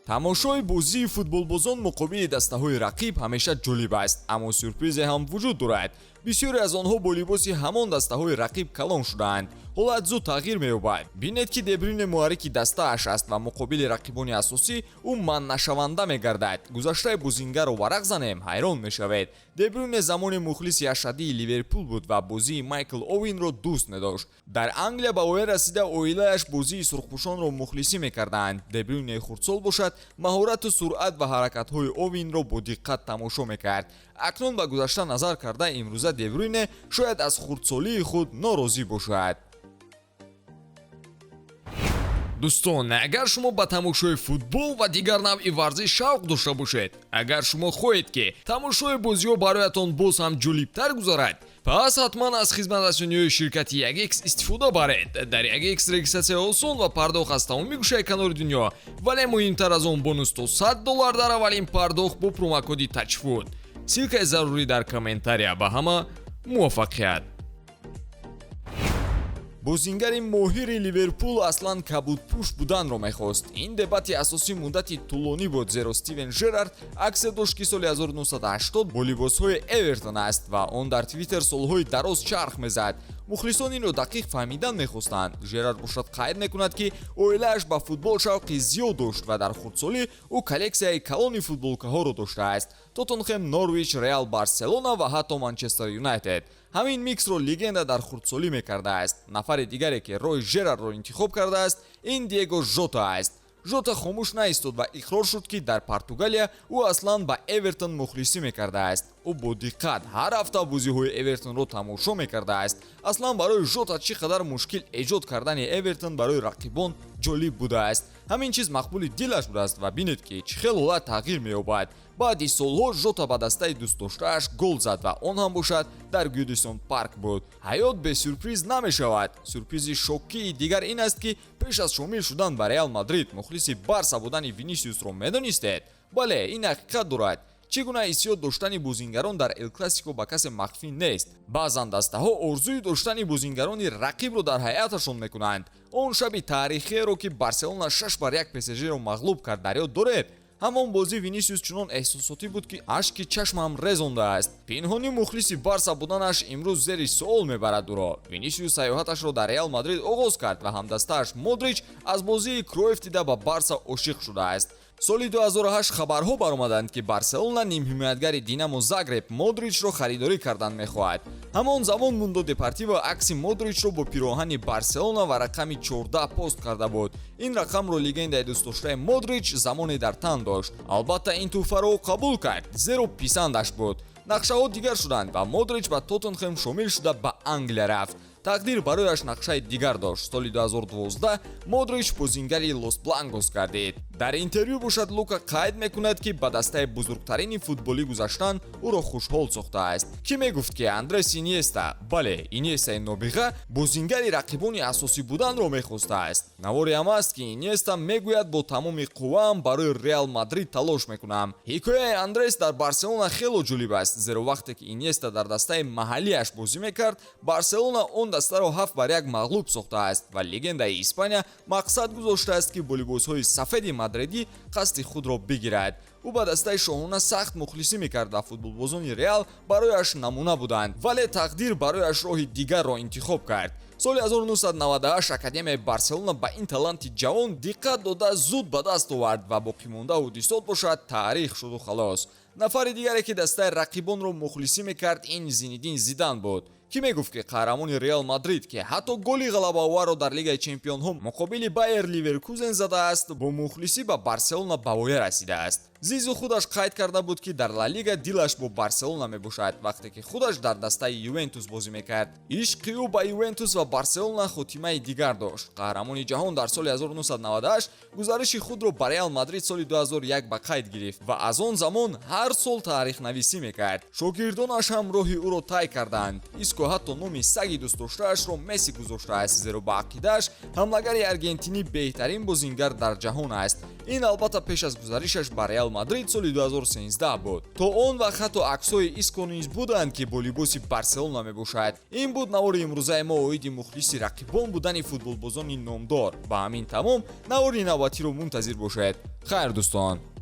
тамошои бозии футболбозон муқобили дастаҳои рақиб ҳамеша ҷолиб аст, аммо сюрпризе ҳам вуҷуд дорад. бисёре аз онҳо бо либоси ҳамон дастаҳои рақиб калон шудаанд. ҳолат зуд тағйир меёбад. бинед ки Дебрюйне муҳаррики дастааш аст ва муқобили рақибони асосӣ ӯ манънашаванда мегардад. гузаштаи бузингарро варақ занем, ҳайрон мешавед. Дебрюйне замони мухлиси ашадии Ливерпул буд ва бозии Майкл Овинро дӯст медошт. дар Англия ба воя расида оилааш бозии сурхпӯшонро мухлисӣ мекарданд. Дебрюйне хурдсол бошад, маҳорату суръат ва ҳаракатҳои Овинро бо диққат тамошо мекард. акнун ба гузашта назар карда, имрӯза Дебрюйне шояд аз хурдсолии худ норозӣ бошад. дӯстон, агар шумо ба тамошои футбол ва дигар навъи варзиш шавқ дошта бошед, агар шумо хоҳед ки тамошои бозиҳо бароятон боз ҳам ҷолибтар гузарад, пас ҳатман аз хизматрасониҳои ширкати 1x истифода баред. дар 1x регистратсия осон ва пардохт аз тамоми гӯшаи канори дунё, вале муҳимтар аз он бонус то $100 дар аввалин пардохт бо промокоди тачфуд. силкаи зарурӣ дар комментария. Ба ҳама муваффақият. бозингари моҳири Ливерпул аслан кабудпӯш буданро мехост. ин дебати асосӣ муддати тӯлонӣ буд, зеро Стивен Жерард аксе дошт ки соли 1980 бо либосҳои Эвертон аст ва он дар Твиттер солҳои дароз чарх мезад. мухлисон инро дақиқ фаҳмидан мехостанд. Жерард бошад қайд мекунад ки оилааш ба футбол шавқи зиёд дошт ва дар хурдсолӣ ӯ коллексияи калони футболкаҳоро доштааст. Тоттенхэм, Норвич, Реал, Барселона ва ҳатто Манчестер Юнайтед. ҳамин миксро легенда дар хурдсолӣ мекардааст. нафари дигаре ки роҳи Жерардро интихоб кардааст, ин Диего Жота аст. жота хомӯш наистод ва иқрор шуд ки дар Португалия ӯ аслан ба Эвертон мухлисӣ мекардааст. ӯ бо диққат ҳар ҳафта бозиҳои Эвертонро тамошо мекардааст. аслан барои Жота чӣ қадар мушкил эҷод кардани Эвертон барои рақибон ҷолиб будааст. ҳамин чиз мақбули дилаш будааст ва бинед ки чӣ хел ҳолат тағйир меёбад. баъди солҳо Жота ба дастаи дӯстдоштааш гол зад ва он ҳам бошад дар Гудисон парк буд. ҳаёт бесюрприз намешавад. сюрпризи шокии дигар ин аст ки пеш аз шомил шудан ба Реал Мадрид мухлиси Барса будани Винисиусро медонистед? бале, ин ҳақиқат дорад. чӣ гуна ҳиссиёт доштани бозингарон дар Эл Классико ба касе махфӣ нест. баъзан дастаҳо орзуи доштани бозингарони рақибро дар ҳайаташон мекунанд. он шаби таърихиеро ки Барселона 6-1 ПСЖро мағлуб кард, дар ёд доред? ҳамон бозӣ Винисиус чунон эҳсосотӣ буд ки ашки чашмам резондааст. пинҳонӣ мухлиси Барса буданаш имрӯз зери суол мебарад ӯро. Винисиус саёҳаташро дар Реал Мадрид оғоз кард ва ҳамдастааш Модрич аз бозии Кроев дида ба Барса ошиқ шудааст. соли 2008 хабарҳо баромаданд ки Барселона нимҳимоятгари Динамо Загреб Модричро харидорӣ кардан мехоҳад. ҳамон замон Мундо Депортиво акси Модричро бо пироҳани Барселона ва рақами 14 пост карда буд. ин рақамро легендаи дӯстдоштаи Модрич замоне дар тан дошт. албатта ин тӯҳфаро қабул кард, зеро писандаш буд. нақшаҳо дигар шуданд ва Модрич ба Тоттенхэм шомил шуда ба Англия рафт. тақдир барояш нақшаи дигар дошт. соли 2012 Модрич бозингари Лос Бланкос гардид. дар интервю бошад Лука қайд мекунад ки ба дастаи бузургтарини футболӣ гузаштан ӯро хушҳол сохтааст. кӣ мегуфт ки Андрес Иньеста, бале, Иньестаи нобиға бозингари рақибони асосӣ буданро мехостааст. навори ҳам аст ки Иньеста мегӯяд бо тамоми қувваам барои Реал Мадрид талош мекунам. ҳикояи Андрес дар Барселона хело ҷолиб аст, зеро вақте ки Иньеста дар дастаи маҳаллиаш бозӣ мекард, Барселона он дастаро 7-1 мағлуб сохтааст ва легендаи Испания мақсад гузоштааст ки бо либосҳои сафеди мадриди қасди худро бигирад. ӯ ба дастаи шоҳона сахт мухлисӣ мекард ва футболбозони Реал барояш намуна буданд, вале тақдир барояш роҳи дигарро интихоб кард. соли 1998 Академияи Барселона ба ин таланти ҷавон диққат дода зуд ба даст овард ва боқимонда ҳудисот бошад таърих шуду халос. нафари дигаре ки дастаи рақибонро мухлисӣ мекард, ин Зинедин Зидан буд. кӣ мегуфт ки қаҳрамони Реал Мадрид ки ҳатто голи ғалабаоварро дар Лигаи Чемпионҳо муқобили Байер Ливеркузен задааст, бо мухлисӣ ба Барселона ба воя расидааст. Зизу худаш қайд карда буд ки дар Ла Лига дилаш бо Барселона мебошад, вақте ки худаш дар дастаи Ювентус бозӣ мекард. ишқи ӯ ба Ювентус ва Барселона хотимаи дигар дошт. қаҳрамони ҷаҳон дар соли 1998 гузариши худро ба Реал Мадрид соли 2001 ба қайд гирифт ва аз он замон ҳар сол таърихнависӣ мекард. шогирдонаш ҳам роҳи ӯро тай карданд. Иско ҳолико ҳатто номи саги дӯстдоштаашро Месси гузоштааст, зеро ба ақидааш ҳамлагари аргентинӣ беҳтарин бозингар дар ҷаҳон аст. Ин албатта пеш аз гузаришаш ба Реал Мадрид соли 2013 буд. То он вақт ҳатто аксҳои Иско низ буданд ки бо либоси Барселона мебошад. Ин буд навори имрӯзаи мо оиди мухлиси рақибон будани футболбозони номдор. Ба ҳамин тамом навори навбатиро мунтазир бошед. Хайр дӯстон.